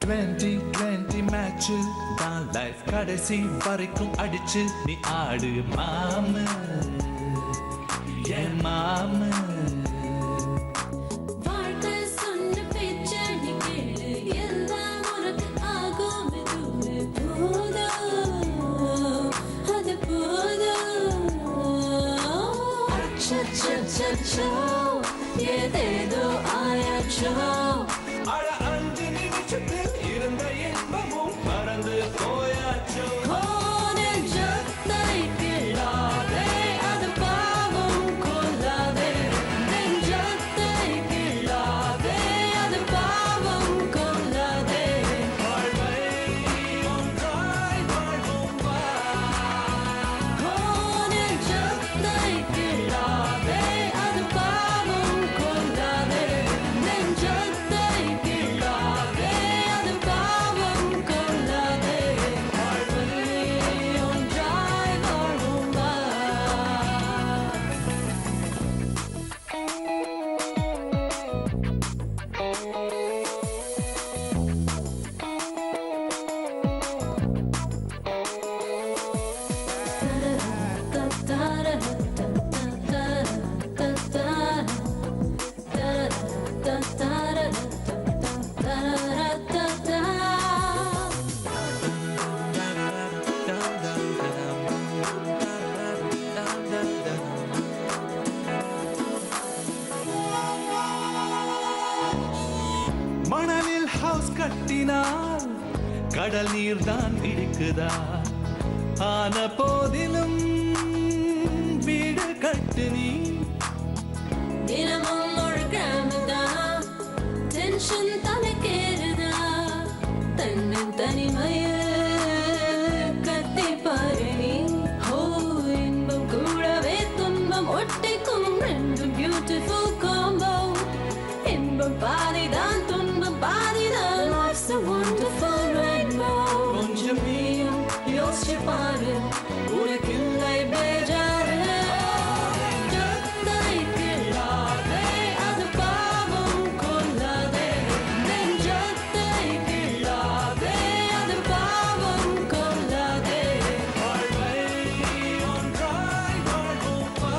2020 match தான் life கடைசி வரைக்கும் அடிச்சு நீ ஆடு மாமு என் மாமு. ஏதேதோ ஆயாச்சோ அட 5 நிமிஷத்தில் இருந்த இன்பமும் பறந்து போயாச்சோ. நெஞ்சத்தை கிள்ளாதே அது பாவம் கொள்ளாதே நெஞ்சத்தை கிள்ளாதே அது பாவம் கொள்ளாதே வாழ்வை ஒன்றாய் வாழ்வோம் வா. நெஞ்சத்தை கிள்ளாதே அது பாவம் கொள்ளாதே நெஞ்சத்தை கிள்ளாதே அது பாவம் கொள்ளாதே வாழ்வை ஒன்றாய் வாழ்வோம் வா. மணலில் ஹவுஸ் கட்டினால் கடல் நீர் தான் இடிக்குதா? ஆன போதிலும் வீடு கட்டு நீ. தினமும் ஒரு கிராமதான் டென்ஷன் தலைக்கேறுதா தன்னின் தனிமையில் கத்தி பாரு நீ. ஓ இன்பம் கூடவே துன்பம் ஒட்டிக்கும் ரெண்டும் பியூட்டிஃபுல் காம்போ. இன்பம் பாதிதான் துன்பம் பாதிதான் Life's a wonderful rainbow. கொஞ்சம் நீயும் யோசிச்சு பாரு உனக்கில்லை பேஜாரு. நெஞ்சத்தை கிள்ளாதே அது பாவம் கொள்ளாதே நெஞ்சத்தை கிள்ளாதே அது பாவம் கொள்ளாதே வாழ்வை ஒன்றாய் வாழ்வோம் வா.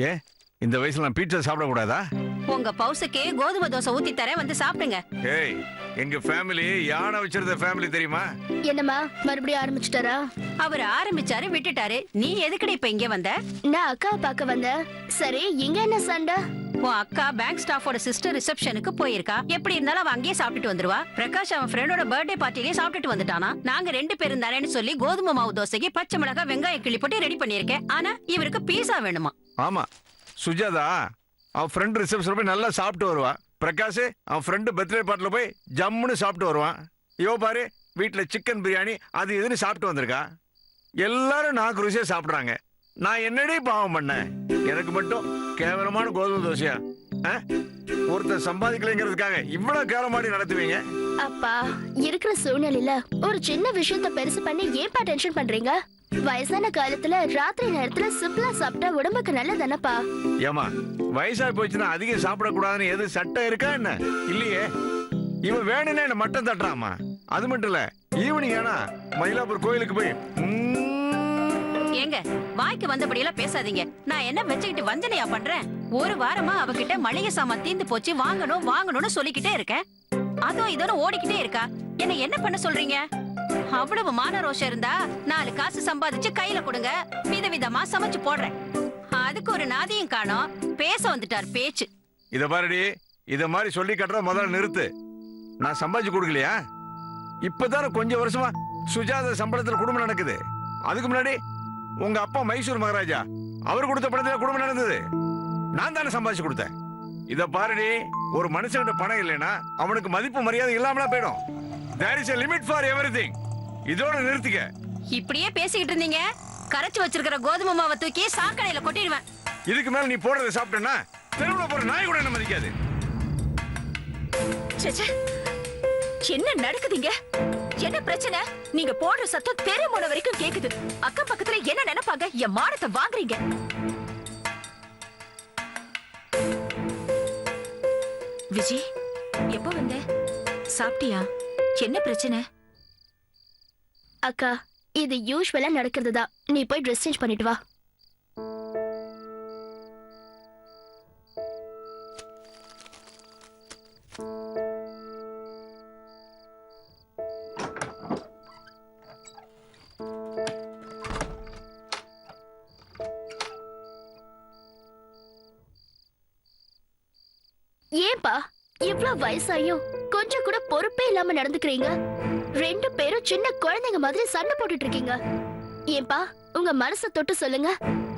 ஏன் இந்த வயசுல நான் பீட்சா சாப்பிடக்கூடாதா? உங்க பவுசுக்கு கோதுமை தோசை ஊத்தி தரேன் வந்து சாப்பிடுங்க. ஏய் எங்க ஃபேமிலி யானை வச்சிருந்த ஃபேமிலி தெரியுமா? என்னம்மா மறுபடியும் ஆரம்பிச்சிட்டாரா? அவர் ஆரம்பிச்சாரு விட்டுட்டாரு. நீ எதுக்குடி இப்ப இங்க வந்த? நான் அக்காவை பார்க்க வந்தேன். சரி இங்க என்ன சண்டை? உன் அக்கா பேங்க் ஸ்டாஃபோட சிஸ்டர் ரிசப்ஷனுக்கு போயிருக்கா. எப்படி இருந்தாலும் அவ அங்கேயே சாப்பிட்டுட்டு வந்துருவா. பிரகாஷ் அவன் ஃப்ரெண்டோட பர்த்டே பார்ட்டிலேயே சாப்பிட்டுட்டு வந்துட்டானா. நாங்க 2 பேரும் தானேன்னு சொல்லி கோதுமை மாவு தோசைக்கு பச்சை மிளகாய் வெங்காயம் கிள்ளி போட்டு ரெடி பண்ணிருக்கேன். ஆனா இவருக்கு பீஸா வேணுமா? ஆமா சுஜாதா அவன் ஃப்ரெண்ட் ரிசப்ஷன் போய் நல்லா சாப்பிட்டு வருவா. பிரகாஷ் அவன் ஃப்ரெண்டு பர்த்டே பார்ட்டில போய் ஜம்முன்னு சாப்பிட்டு வருவான். இவ பாரு வீட்டுல சிக்கன் பிரியாணி அது இதுன்னு சாப்பிட்டு வந்திருக்கா. எல்லாரும் நாக்கு ருசியா சாப்பிடுறாங்க. நான் என்னடி பாவம் பண்ணேன்? எனக்கு மட்டும் கேவலமான கோதுமை தோசையா? ஒருத்தர் சம்பாதிக்கலைங்கிறதுக்காக இவ்வளவு கேவலமாடி நடத்துவீங்க? அப்பா இருக்கிற சூழ்நிலையில ஒரு சின்ன விஷயத்த பெருசு பண்ணி ஏன்பா டென்ஷன் பண்றீங்க? வயசான காலத்துல ராத்திரி நேரத்துல சிம்பிளா சாப்பிட்டா உடம்புக்கு நல்லதானப்பா. ஏமா வயசா போச்சுன்னா அதிகம் சாப்பிடக்கூடாதுன்னு எது சட்டம் இருக்கா என்ன? இல்லையே. இவன் வேணும்னே என்ன மட்டம் தட்டுறாமா. அது மட்டும் இல்ல ஈவினிங் ஆனா மயிலாப்பூர் கோயிலுக்கு போய் ஏங்க வாய்க்கு வந்தபடியெல்லாம் பேசாதீங்க. நான் என்ன வச்சுக்கிட்டு வஞ்சனையா பண்றேன்? ஒரு வாரமா அவகிட்ட மளிகை சாமான் தீந்து போச்சு வாங்கணும் வாங்கணும்னு சொல்லிக்கிட்டே இருக்கேன். அதுவும் இதோட ஓடிக்கிட்டே இருக்கா. என்ன பண்ண சொல்றீங்க? அவ்வளவு மான ரோஷம் இருந்தா 4 காசு சம்பாதிச்சு கையில கொடுங்க, விதவிதமா சமைச்சு போடுறேன். அதுக்கு ஒரு நாதியும் காணோம். பேச வந்துட்டார் பேச்சு. இத பாருடி இத மாதிரி சொல்லி கட்டுற முதல்ல நிறுத்து. நான் சம்பாதிச்சு கொடுக்கலையா? இப்பதான கொஞ்சம் வருஷமா சுஜாதா சம்பளத்துல குடும்பம் நடக்குது. அதுக்கு முன்னாடி உங்க அப்பா மைசூர் மகாராஜா அவர் கொடுத்த பணத்துல குடும்பம் நடந்தது. நான் தானே சம்பாதிச்சு கொடுத்தேன். இத பாருடி ஒரு மனுஷன்கிட்ட பணம் இல்லைன்னா அவனுக்கு மதிப்பு மரியாதை இல்லாமலா போயிடும். There is a limit for everything. இதோட நிறுத்திக்க. இப்படியே பேசிக்கிட்டு இருந்தீங்க கரைச்சு வச்சிருக்கிற கோதுமை மாவை தூக்கி சாக்கடையில கொட்டிடுவேன். இதுக்கு மேல நீ போடுறத சாப்பிட்டேன்னா தெருவுல போற நாய் கூட என்ன மதிக்காது. ச்சே, என்ன நடக்குதுங்க? என்ன பிரச்சனை? நீங்க போடுற சத்தம் தெரு முனை வரைக்கும் கேக்குது. அக்கம் பக்கத்துல என்ன நினைப்பாங்க? என் மானத்தை வாங்குறீங்க. விஜி, எப்போ வந்த? சாப்பிட்டியா? என்ன பிரச்சனை? அக்கா, இது யூஸ்வலா நடக்கிறதுதான். நீ போய் ட்ரெஸ் சேஞ்ச் பண்ணிட்டு வா. ஏன்பா இவ்ளோ வயசாயும் கொஞ்சம் கூட பொறுப்பே இல்லாம நடந்துக்கிறீங்க? ரெண்டு பேரும் சின்ன குழந்தைங்க மாதிரி சண்டை போட்டுட்டு இருக்கீங்க. ஏன்பா உங்க மனசை தொட்டு சொல்லுங்க.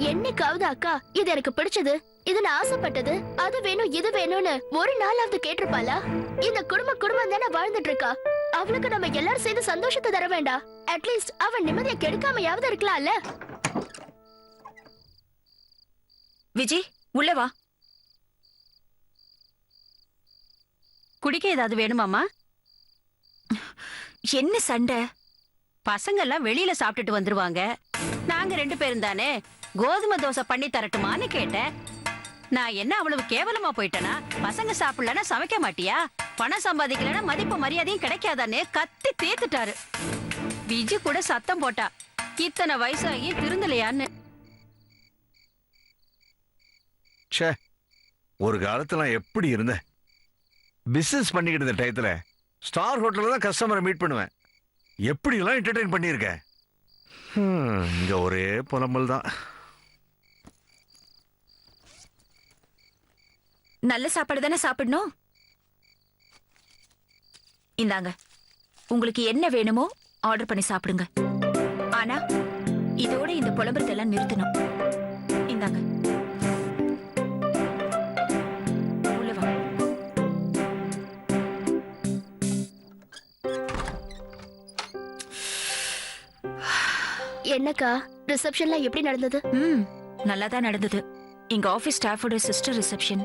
என்னைக்காவது அக்கா இது எனக்கு பிடிச்சது, இது நான் ஆசைப்பட்டது, அது வேணும் இது வேணும்னு ஒரு நாளாவது கேட்டிருப்பாளா? இந்த குடும்பம் தானே வாழ்ந்துட்டு இருக்கா. அவளுக்கு நம்ம எல்லாரும் சேர்ந்து சந்தோஷத்தை தர வேண்டாம்? அட்லீஸ்ட் அவன் நிம்மதியை கெடுக்காமையாவது இருக்கலாம்ல. விஜி, உள்ள வா. குடிக்க ஏதாவது வேணுமாமா? என்ன சண்டை? பசங்க எல்லாம் வெளியில சாப்பிட்டுட்டு வந்துருவாங்க. நாங்க 2 பேரும் தானே. கோதுமை தோசை பண்ணி தரட்டுமான்னு கேட்டேன். நான் என்ன அவ்வளவு கேவலமா போயிட்டேனா? பசங்க சாப்பிடலன்னா சமைக்க மாட்டியா? பணம் சம்பாதிக்கலன்னா மதிப்பு மரியாதையும் கிடைக்காதான்னு கத்தி தீர்த்துட்டாரு. விஜி கூட சத்தம் போட்டா, இத்தனை வயசாகி திருந்தலையான்னு. ச்சே, ஒரு காலத்துல நான் எப்படி இருந்தேன்? பிசினஸ் பண்ணிக்கிட்டு இருந்த டயத்துல ஸ்டார் ஹோட்டல்ல தான் கஸ்டமரை மீட் பண்ணுவேன். எப்படி எல்லாம் என்டர்டெயின் பண்ணியிருக்கேன். இங்க ஒரே புலம்பல் தான். நல்ல சாப்பாடு தானே சாப்பிடணும். இந்தாங்க, உங்களுக்கு என்ன வேணுமோ ஆர்டர் பண்ணி சாப்பிடுங்க. ஆனா இதோட இந்த புலம்பரத்தை எல்லாம் நிறுத்தணும். இந்தாங்க, உள்ள வா. என்னக்கா ரிசப்ஷன்ல எப்படி நடந்தது? நல்லாதான் நடந்தது. எங்க ஆபீஸ் ஸ்டாஃபோட சிஸ்டர் ரிசப்ஷன்,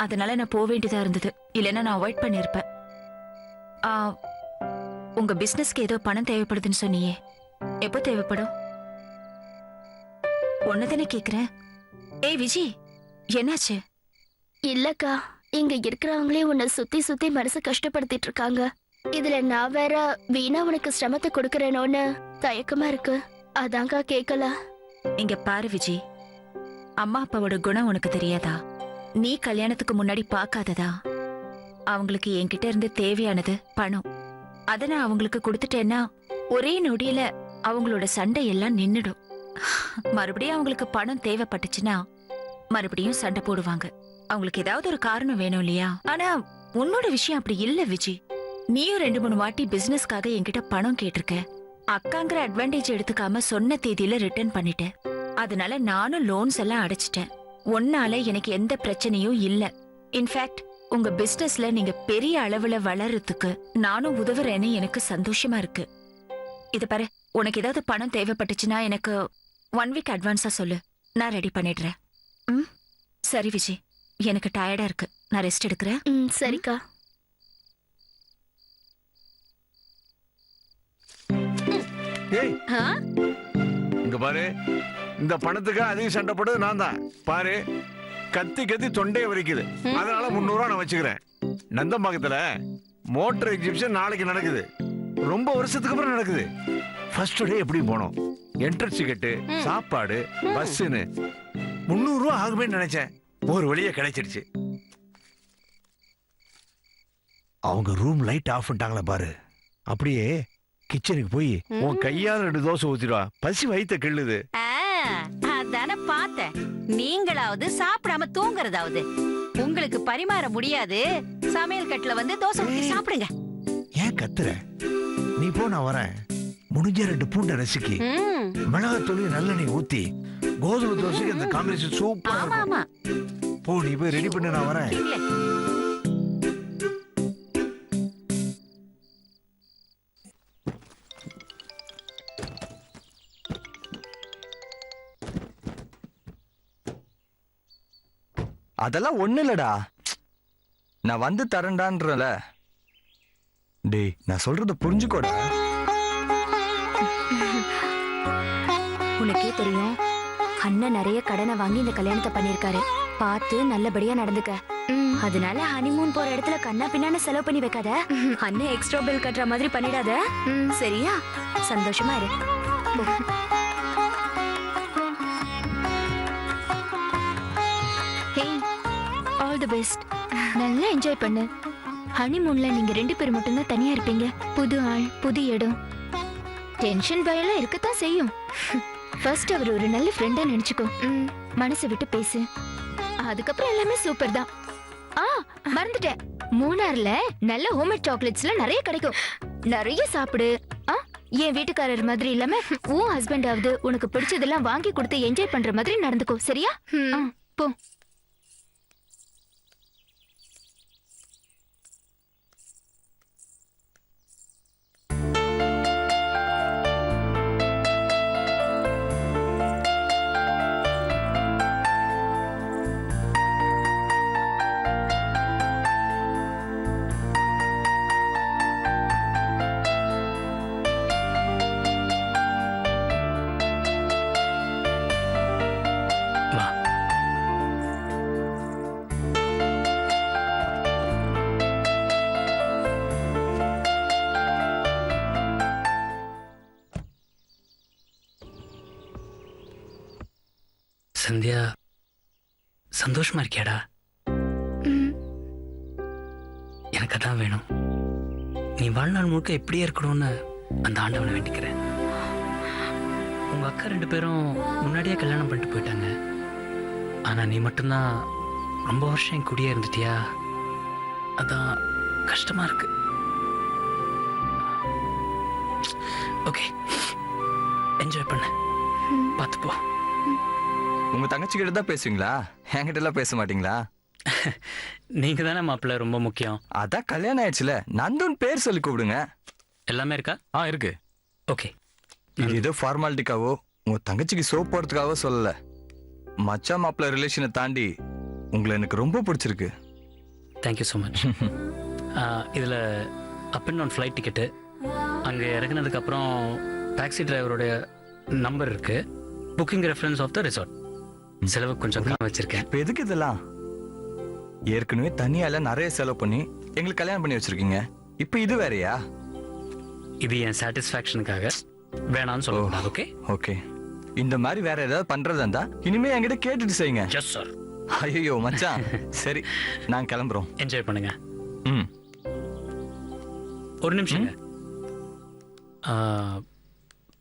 அதனால நான் போக வேண்டியதா இருந்தது. இல்லைன்னா நான் அவாய்ட் பண்ணிருப்பேன். உங்க பிசினஸ்க்கு ஏதோ பணம் தேவைப்படுதுன்னு சொன்னியே, எப்போ தேவைப்படும்? ஒன்னதானே கேக்குறேன். ஏய் விஜி, என்னாச்சு? இல்லக்கா, இங்க இருக்கிறவங்களே உன்னை சுத்தி சுத்தி மனசு கஷ்டப்படுத்திட்டு இருக்காங்க. இதுல நான் வேற வீணா உனக்கு சிரமத்தை கொடுக்கறேனோன்னு தயக்கமா இருக்கு. அதாங்க கேக்கல. இங்க பாரு விஜி, அம்மா அப்பாவோட குணம் உனக்கு தெரியாதா? நீ கல்யாணத்துக்கு முன்னாடி பார்க்காததா? அவங்களுக்கு என்கிட்ட இருந்து தேவையானது பணம். அத நான் அவங்களுக்கு கொடுத்துட்டேன்னா ஒரே நொடியில அவங்களோட சண்டை எல்லாம் நின்னுடும். மறுபடியும் அவங்களுக்கு பணம் தேவைப்பட்டுச்சுன்னா மறுபடியும் சண்டை போடுவாங்க. அவங்களுக்கு ஏதாவது ஒரு காரணம் வேணும் இல்லையா? ஆனா உன்னோட விஷயம் அப்படி இல்ல விஜி. நீயும் 2-3 வாட்டி பிசினஸ்க்காக என்கிட்ட பணம் கேட்டிருக்க. அக்காங்கிற அட்வான்டேஜ் எடுத்துக்காம சொன்ன தேதியில ரிட்டர்ன் பண்ணிட்டேன். அதனால நானும் லோன்ஸ் எல்லாம் அடைச்சிட்டேன். ஒன்னால எனக்கு எந்த பிரச்சனையும் இல்ல. இன்ஃபேக்ட் உங்க பிசினஸ்ல நீங்க பெரிய அளவுல வளர்றதுக்கு நானும் உதவுறேன்னு எனக்கு சந்தோஷமா இருக்கு. இது பாரு, உனக்கு ஏதாவது பணம் தேவைப்பட்டுச்சுன்னா எனக்கு 1 வீக் அட்வான்ஸா சொல்லு, நான் ரெடி பண்ணிடுறேன். சரி விஜய், எனக்கு டயர்டா இருக்கு, நான் ரெஸ்ட் எடுக்கிறேன். சரிக்கா. ஏய், இங்க பாரு, இந்த பணத்துக்கு அதிக சண்டை போட்டது நான் தான். பாரு, கத்தி கத்தி தொண்டையை வலிக்குது. அதனால 300 ரூபா நான் வச்சுக்கிறேன். நந்தம்பாக்கத்துல மோட்டர் எக்ஸிபிஷன் நாளைக்கு நடக்குது. ரொம்ப வருஷத்துக்கு அப்புறம் நடக்குது. ஃபர்ஸ்ட் டே எப்படி போனோம், என்ட்ரன்ஸ் டிக்கெட்டு, சாப்பாடு, பஸ்ஸுன்னு 300 ரூபா ஆகுமே நினைச்சேன். ஒரு வழியா கிடைச்சிருச்சு. அவங்க ரூம் லைட் ஆஃப் பண்ணிட்டாங்களா பாரு. அப்படியே கிச்சனுக்கு போய் உன் கையால 2 தோசை ஊத்திடுவா. பசி வயித்த கிள்ளுது. அதான பார்த்தேன். நீங்களாவது சாப்பிடாம தூங்குறதாவது. உங்களுக்கு பரிமாற முடியாது, சமையல் கட்டுல வந்து தோசை ஊத்தி சாப்பிடுங்க. ஏன் கத்துற? நீ போ, நான் வரேன். முடிஞ்ச 2 பூண்டை நசுக்கி மிளகாத்தூள் நல்லெண்ணெய் ஊத்தி கோதுமை தோசைக்கு அந்த காம்பினேஷன் சூப்பரா இருக்கும். போ, நீ போய் ரெடி பண்ணு, நான் வரேன். அதெல்லாம் ஒண்ணு இல்லடா. நான் வந்து தரேன்டான்றல. டேய் நான் சொல்றத புரிஞ்சுக்கோடா. உனக்கே தெரியும் அண்ணன் நிறைய கடனை வாங்கி இந்த கல்யாணத்தை பண்ணிருக்காரு. பார்த்து நல்லபடியா நடந்துக்க. அதனால ஹனிமூன் போற இடத்துல கண்ணா பின்னான்னு செலவு பண்ணி வைக்காத. அண்ணன் எக்ஸ்ட்ரா பில் கட்டுற மாதிரி பண்ணிடாத. சரியா? சந்தோஷமா இரு. ஹே, ஆல் தி பெஸ்ட். நல்லா என்ஜாய் பண்ணு. ஹனிமூன்ல நீங்க 2 பேர் மட்டும்தான் தனியா இருப்பீங்க. புது ஆள், புது இடம். டென்ஷன் பயம்லாம் இருக்கத்தான் செய்யும். ஃபர்ஸ்ட் அவர் ஒரு நல்ல ஃப்ரெண்டா நினைச்சுக்கோ. மனசை விட்டு பேசு. அதுக்கப்புறம் எல்லாமே சூப்பர் தான். மறந்துட்டேன், மூணார்ல நல்ல ஹோம்மேட் சாக்லேட்ஸ்லாம் நிறைய கிடைக்கும். நிறைய சாப்பிடு. என் வீட்டுக்காரர் மாதிரி இல்லாம உன் ஹஸ்பண்ட் ஆவது உனக்கு பிடிச்சதெல்லாம் வாங்கி கொடுத்து என்ஜாய் பண்ற மாதிரி நடந்துக்கோ. சரியா? போ. சந்தியா, சந்தோஷமா இருக்கியாடா? எனக்கு அதான் வேணும். நீ வாழ்நாள் முழுக்க இப்படியே இருக்கணும்னு அந்த ஆண்டவனை வேண்டிக்கிறேன். உங்க அக்கா 2 பேரும் முன்னாடியே கல்யாணம் பண்ணிட்டு போயிட்டாங்க. ஆனா நீ மட்டும்தான் ரொம்ப வருஷம் என் கூடயே இருந்துட்டியா? அதான் கஷ்டமா இருக்கு. ஓகே, என்ஜாய் பண்ண. பார்த்து போ. உங்க தங்கச்சி கிட்ட தான் பேசுவீங்களா? என்கிட்ட எல்லாம் பேச மாட்டீங்களா? நீங்க தானே மாப்பிள்ள ரொம்ப முக்கியம். அதான் கல்யாணம் ஆயிடுச்சுல, நந்துன் பேர் சொல்லி கூப்பிடுங்க. எல்லாமே இருக்கா? இருக்கு. ஓகே. இது ஏதோ ஃபார்மாலிட்டிக்காவோ உங்க தங்கச்சிக்கு சோப் போடுறதுக்காவோ சொல்லல. மச்சான் மாப்பிள்ள ரிலேஷனை தாண்டி உங்களை எனக்கு ரொம்ப பிடிச்சிருக்கு. Thank you so much. இதில் up and down flight ticket, அங்கே இறங்கினதுக்கப்புறம் டாக்ஸி டிரைவருடைய நம்பர் இருக்கு, booking reference of the resort. செலவு கொஞ்சம் கம்மி வச்சிருக்கேன். இப்போ எதுக்கு இதெல்லாம்? ஏற்கனவே தனியால நிறைய செலவு பண்ணி எங்களுக்கு கல்யாணம் பண்ணி வச்சிருக்கீங்க. இப்போ இது வேறயா? இது என் சாட்டிஸ்ஃபேக்ஷனுக்காக வேணாம்னு சொல்லக்கூடாது. Okay okay. இந்த மாதிரி வேற ஏதாவது பண்றதா இருந்தா இனிமே என்கிட்ட கேட்டுட்டு செய்யுங்க. Yes sir. ஐயோ மச்சான், சரி நான் கிளம்புறோம். என்ஜாய் பண்ணுங்க. ம். ஒரு நிமிஷங்க.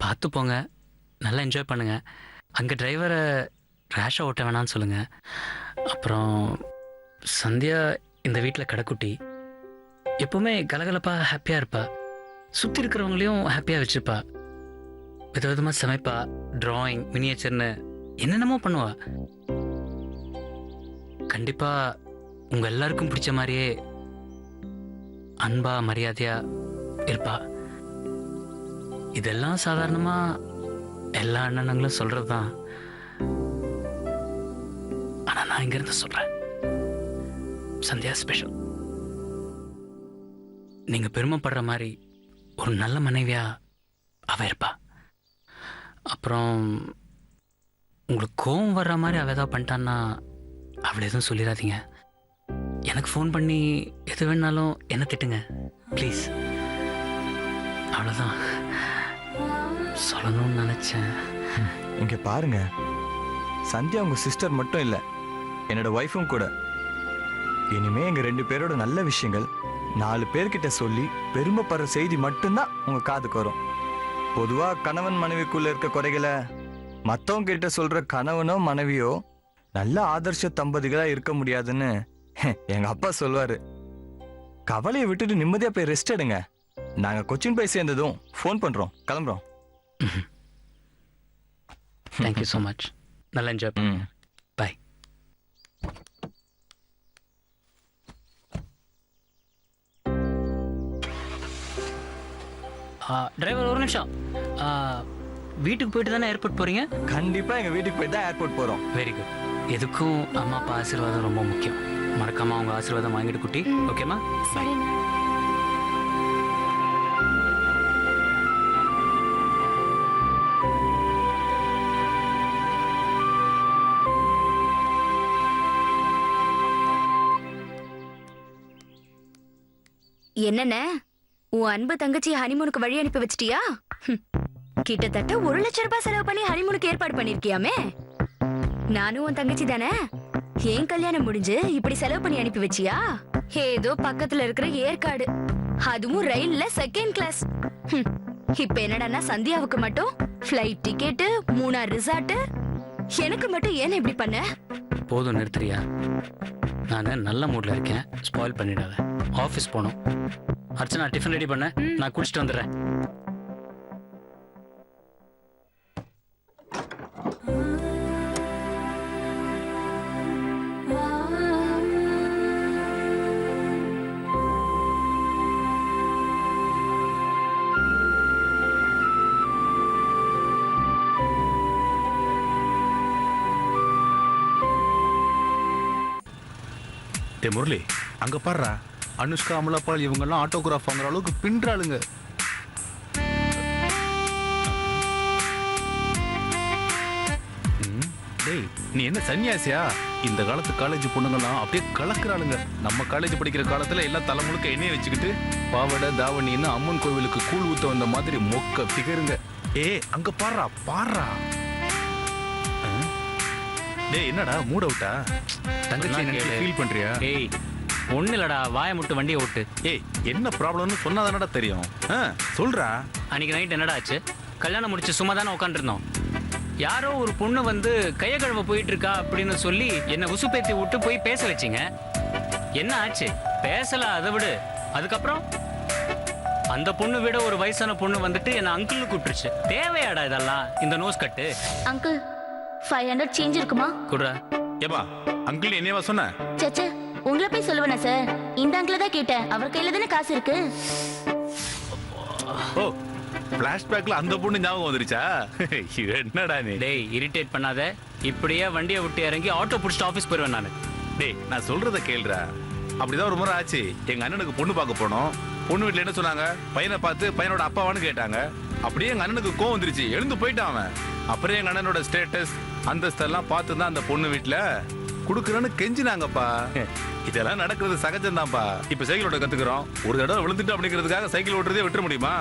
பார்த்து போங்க, நல்லா என்ஜாய் பண்ணுங்க. அங்கே டிரைவரை ரேஷாக ஓட்ட வேணான்னு சொல்லுங்க. அப்புறம் சந்தியா இந்த வீட்டில் கடைக்குட்டி, எப்பவுமே கலகலப்பாக ஹாப்பியாக இருப்பா. சுற்றி இருக்கிறவங்களையும் ஹாப்பியாக வச்சுருப்பா. விதவிதமாக சமைப்பா, டிராயிங், மினியேச்சர்னு என்னென்னமோ பண்ணுவா. கண்டிப்பாக உங்கள் எல்லாருக்கும் பிடிச்ச மாதிரியே அன்பா மரியாதையாக இருப்பா. இதெல்லாம் சாதாரணமாக எல்லா அண்ணனுங்களும் சொல்கிறது தான். ஆனால் நான் இங்கேருந்து சொல்கிறேன், சந்தியா ஸ்பெஷல். நீங்கள் பெருமைப்படுற மாதிரி ஒரு நல்ல மனைவியா அவ இருப்பா. அப்புறம் உங்களுக்கு கோவம் வர்ற மாதிரி அவ ஏதாவது பண்ணிட்டான்னா அவளை எதுவும் சொல்லிடாதீங்க. எனக்கு ஃபோன் பண்ணி எது வேணாலும் என்ன திட்டுங்க ப்ளீஸ். அவ்வளோதான் சொல்லணும்னு நினச்சேன். இங்க பாருங்க, சந்தியா உங்க சிஸ்டர் மட்டும் இல்ல, என்னோட ஒய்ஃபும் கூட. இனிமே எங்க 2 பேரோட நல்ல விஷயங்கள் 4 பேர்கிட்ட சொல்லி பெருமைப்படுற செய்தி மட்டும்தான் உங்க காதுக்கு வரும். பொதுவா கணவன் மனைவிக்குள்ள இருக்க குறைகளை மத்தவங்க கிட்ட சொல்ற கணவனோ மனைவியோ நல்ல ஆதர்ஷ தம்பதிகளா இருக்க முடியாதுன்னு எங்க அப்பா சொல்வாரு. கவலையை விட்டுட்டு நிம்மதியா போய் ரெஸ்ட் எடுங்க. நாங்க கொச்சின் போய் சேர்ந்ததும் ஃபோன் பண்றோம், கிளம்புறோம். Thank you so much. நல்லா என்ஜாய் பண்ணுங்க. பாய். டிரைவர் ஒரு நிமிஷம். வீட்டுக்கு போயிட்டு தானே ஏர்போர்ட் போறீங்க? கண்டிப்பா எங்க வீட்டுக்கு போய் தான் ஏர்போர்ட் போறோம். Very good. எதுக்கும் அம்மா அப்பா ஆசீர்வாதம் ரொம்ப முக்கியம். மறக்காம அவங்க ஆசீர்வாதம் வாங்கிட்டு குட்டி. ஓகேம்மா? சரிண்ணா. என்னண்ணே, உன் அன்பு தங்கச்சி ஹனிமூனுக்கு வழி அனுப்பி வச்சிட்டியா? கிட்டத்தட்ட 1,00,000 ரூபாய் செலவு பண்ணி ஹனிமூனுக்கு ஏற்பாடு பண்ணிருக்கியாமே. நானும் உன் தங்கச்சி தானே. ஏன் கல்யாணம் முடிஞ்சு இப்படி செலவு பண்ணி அனுப்பி வச்சியா? ஏதோ பக்கத்துல இருக்கிற ஏற்காடு, அதுவும் ரயில்ல செகண்ட் கிளாஸ். இப்ப என்னடான்னா சந்தியாவுக்கு மட்டும் ஃப்ளைட் டிக்கெட், 3 ரிசார்ட். எனக்கு மட்டும் ஏன் இப்படி பண்ண? போதும் நிறுத்துறியா? நான் நல்ல மூட்ல இருக்கேன், ஸ்பாயில் பண்ணிடாத. ஆஃபீஸ் போகணும். அர்ச்சனா டிஃபன் ரெடி பண்ண, நான் குடிச்சிட்டு வந்துடுறேன். முரளி, அங்க பாடுறா, அனுஷ்கா, அமலாபால் இவங்கெல்லாம் ஆட்டோகிராஃப் வாங்குற அளவுக்கு பின்றாளுங்க. டேய், நீ என்ன சன்னியாசியா? இந்த காலத்து காலேஜ் பொண்ணுங்கலாம் அப்படியே கலக்குறாளுங்க. நம்ம காலேஜ் படிக்கிற காலத்துல எல்லாம் தலைமுழுக்க எண்ணெயை வச்சுக்கிட்டு பாவடை தாவணின்னு அம்மன் கோவிலுக்கு கூழ் ஊத்த வந்த மாதிரி மொக்க ஃபிகருங்க. அங்க பாடுறா பாடுறா. டேய், என்னடா மூட் அவுட்டா? தங்கச்சி ஃபீல் பண்றியா? ஏய், ஒண்ணு இல்லடா, வாயை முட்டு வண்டியை ஓட்டு. ஏய், என்ன ப்ராப்ளம்னு சொன்னாதானடா தெரியும். சொல்றா. அன்னைக்கு நைட் என்னடா ஆச்சு? கல்யாணம் முடிச்சு சும்மா தானே உட்காந்துருந்தோம். யாரோ ஒரு பொண்ணு வந்து கைய கழுவ போயிட்டு இருக்கா அப்படின்னு சொல்லி என்ன உசுப்பேத்தி விட்டு போய் பேச வச்சிங்க. என்ன ஆச்சு? பேசல, அதை விடு. அதுக்கப்புறம் அந்த பொண்ணு விட ஒரு வயசான பொண்ணு வந்துட்டு என்ன அங்கிள்னு கூப்பிட்டுருச்சு. தேவையாடா இதெல்லாம்? இந்த நோஸ் கட்டு. அங்கிள் 500 சேஞ்ச் இருக்குமா? குடுறா. ஏப்பா, அங்கிள் என்னையவா சொன்ன? சச்சே, உங்களை போய் சொல்லுவேனா சார்? இந்த அங்கிள் தான் கேட்டேன். அவர் கையில தானே காசு இருக்கு. ஓ, பிளாஷ்பேக்ல அந்த பொண்ணு ஞாபகம் வந்துருச்சா? என்னடா நீ? டேய், இரிட்டேட் பண்ணாத. இப்படியே வண்டியை விட்டு இறங்கி ஆட்டோ பிடிச்சிட்டு ஆஃபீஸ் போயிடுவேன் நான். டேய், நான் சொல்றத கேளுடா. அப்படிதான் ஒரு முறை ஆச்சு. எங்க அண்ணனுக்கு பொண்ணு பார்க்க போனோம். பொண்ணு வீட்டுல என்ன சொன்னாங்க? பையனை பார்த்து பையனோட அப்பாவான்னு கேட்டாங்க. அப்படியே எங்க அண்ணனுக்கு கோவம் வந்துருச்சு, எழுந்து போயிட்டான் அவன். அப்புறம் எங்க அண்ணனோட ஸ்டேட்டஸ் அந்தஸ்தெல்லாம் பார்த்து தான் அந்த பொண்ணு வீட்டுல குடுக்குறேன்னு கெஞ்சினாங்கப்பா. இதெல்லாம் நடக்கிறது சகஜம்தான்ப்பா. இப்ப சைக்கிள் ஓட்ட கத்துக்கிறோம். ஒரு தடவை விழுந்துட்டு அப்படிங்கிறதுக்காக சைக்கிள் ஓட்டுறதே விட்டுற முடியுமா?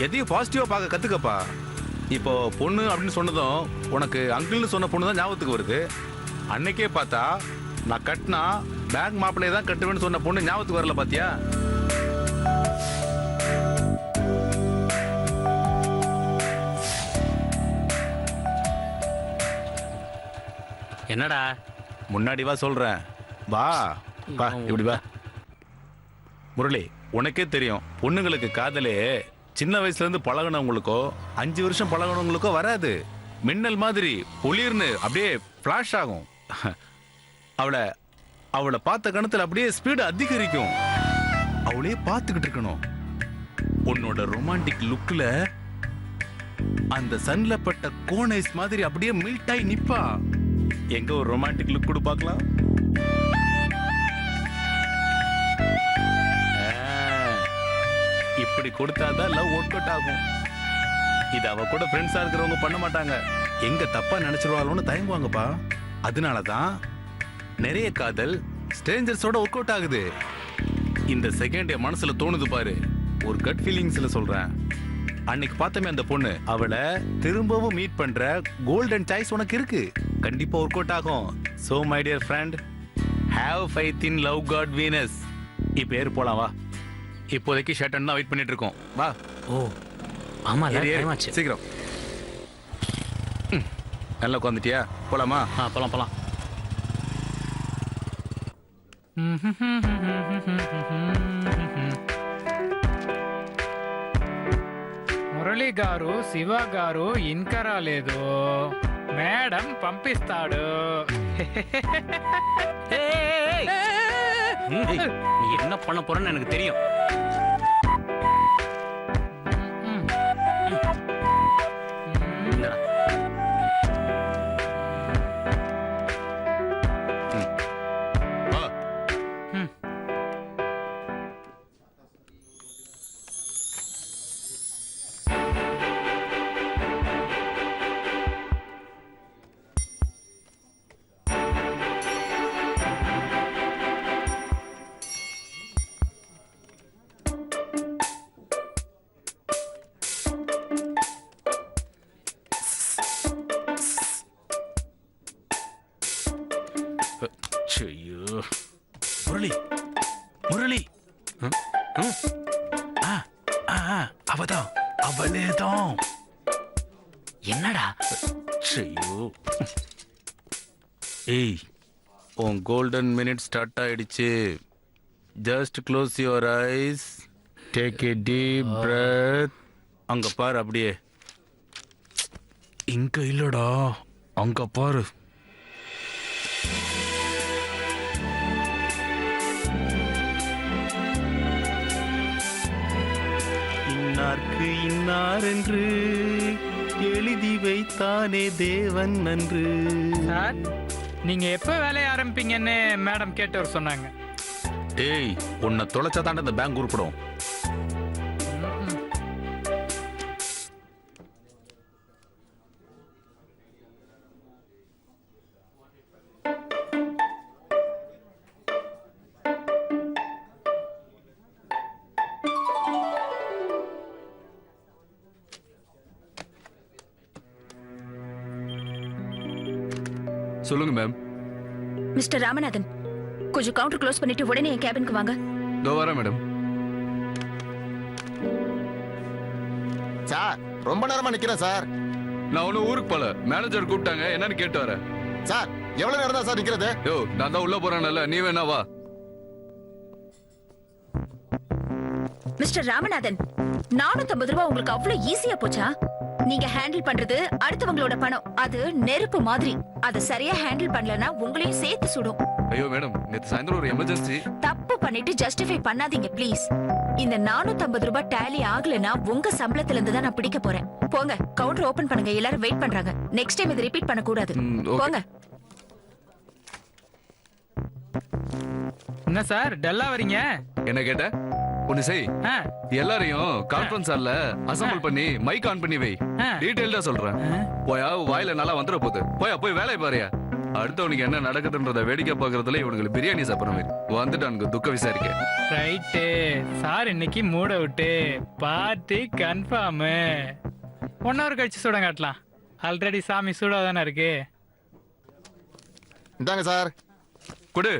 எதையும் பாசிட்டிவா பார்க்க கத்துக்கப்பா. இப்போ பொண்ணு அப்படின்னு சொன்னதும் உனக்கு அங்கிள்னு சொன்ன பொண்ணு தான் ஞாபகத்துக்கு வருது. அன்னைக்கே பார்த்தா நான் கட்டினா பேங்க் மாப்பிள்ளையே தான் கட்டுவேன்னு சொன்ன பொண்ணு ஞாபகத்துக்கு வரல பாத்தியா? என்னடா? முன்னாடி வா சொல்றேன். வா வா, இப்படி வா. முரளி, உனக்கே தெரியும், பொண்ணுங்களுக்கு காதலே சின்ன வயசுல இருந்து பழகினவங்களுக்கோ 5 வருஷம் பழகினவங்களுக்கோ வராது. மின்னல் மாதிரி பொலிர்னு அப்படியே ஃபிளாஷ் ஆகும். அவளை பார்த்த கணத்துல அப்படியே ஸ்பீடு அதிகரிக்கும். அவளே பார்த்துக்கிட்டு இருக்கணும். உன்னோட ரொமான்டிக் லுக்ல அந்த சன்ல பட்ட கோனைஸ் மாதிரி அப்படியே மில்டாய் நிப்பா. எங்க ஒரு ரொமான்டிக் லுக் கொடு பார்க்கலாம். இப்படி கொடுத்தாதான் லவ் ஒர்க் அவுட் ஆகும். இது அவ கூட ஃப்ரெண்ட்ஸா இருக்கிறவங்க பண்ண மாட்டாங்க. எங்க தப்பா நினைச்சிருவாளோன்னு தயங்குவாங்கப்பா. அதனாலதான் நிறைய காதல் ஸ்ட்ரேஞ்சர்ஸோட ஒர்க் அவுட் ஆகுது. இந்த செகண்ட் என் மனசுல தோணுது பாரு, ஒரு கட் ஃபீலிங்ஸ்ல சொல்றேன். அன்னைக்கு பார்த்தமே அந்த பொண்ணு, அவளை திரும்பவும் மீட் பண்ற கோல்டன் சாய்ஸ் உனக்கு இருக்கு. கண்டிப்பா ஒர்க் அவுட் ஆகும். So my dear friend, have faith in love god Venus. இப்ப ஏறு போலாம், வா. இப்போதைக்கு ஷர்ட் தான் வெயிட் பண்ணிட்டு இருக்கோம், வா. ஓ ஆமா, சீக்கிரம். நல்லா உட்காந்துட்டியா? போலாமா? போலாம் போலாம். మురళి గారు, శివ గారు ఇంకా రాలేదు. మేడం పంపిస్తాడు. நீ என்ன பண்ண போறன்னு எனக்கு தெரியும். ஐயோ முரளி முரளி அவதான் அவளேதான். என்னடா? ஐயோ ஏய் உன் கோல்டன் மினிட் ஸ்டார்ட் ஆயிடுச்சு. Just close your eyes, take a deep breadth. அங்க பாரு, அப்படியே. இங்க இல்லடா, அங்க பாரு. இன்னார்க்கு இன்னார் என்று எழுதி வைத்தானே தேவன் நன்று. சார் நீங்க எப்ப வேலையை ஆரம்பிப்பீங்கன்னு மேடம் கேட்டவர் சொன்னாங்க. ஏய், உன்னை தொலைச்சா தாண்ட இந்த பேங்க் உருப்படும். சொல்லுங்க மேம். மிஸ்டர் ராமநாதன், கொஞ்சம் கவுண்டர் க்ளோஸ் பண்ணிட்டு உடனே என் கேபினுக்கு வாங்க. இதோ வரேன் மேடம். சார் ரொம்ப நேரமா நிக்கிறேன் சார். நான் ஒன்னும் ஊருக்கு போல, மேனேஜர் கூப்பிட்டாங்க, என்னன்னு கேட்டு வரேன். சார் எவ்வளவு நேரம் தான் சார் நிக்கிறது? யோ, நான் தான் உள்ள போறேன்ல, நீ வேணா வா. மிஸ்டர் ராமநாதன், 450 ரூபாய் உங்களுக்கு அவ்வளவு ஈஸியா போச்சா? நீங்க ஹேண்டில் பண்றது அடுத்தவங்களோட பணம், அது நெருப்பு மாதிரி. அதை சரியா ஹேண்டில் பண்ணலனா உங்களையும் சேர்த்து சுடும். ஐயோ மேடம், நேத்து சாயந்தரம் ஒரு எமர்ஜென்சி. தப்பு பண்ணிட்டு ஜஸ்டிஃபை பண்ணாதீங்க ப்ளீஸ். இந்த 450 ரூபாய் டேலி ஆகலனா உங்க சம்பளத்துல இருந்து தான் நான் பிடிக்க போறேன். போங்க, கவுண்டர் ஓபன் பண்ணுங்க, எல்லாரும் வெயிட் பண்றாங்க. நெக்ஸ்ட் டைம் இதை ரிப்பீட் பண்ண கூடாது. போங்க. என்ன சார் டல்லா வரீங்க? என்ன கேட்ட? ஒண்ணு செய், எல்லாரையும் கான்ஃபரன்ஸ் ஹால்ல அசம்பிள் பண்ணி மைக் ஆன் பண்ணி வை. டீடைல்டா சொல்றேன். போயா, வாயில நல்லா வந்துட போகுது. போயா, போய் வேலையை பாருயா. அடுத்தவனுக்கு என்ன நடக்குதுன்றத வேடிக்கை பாக்குறதுல இவனுக்கு பிரியாணி சாப்பிடுற மாதிரி வந்துட்டானுங்க துக்க விசாரிக்க. ரைட்டு சார், இன்னைக்கு மூட விட்டு பார்ட்டி கன்ஃபார்ம். 1 hour கழிச்சு சுட காட்டலாம். ஆல்ரெடி சாமி சூடாதானே இருக்கு. இந்தாங்க சார். கொடு.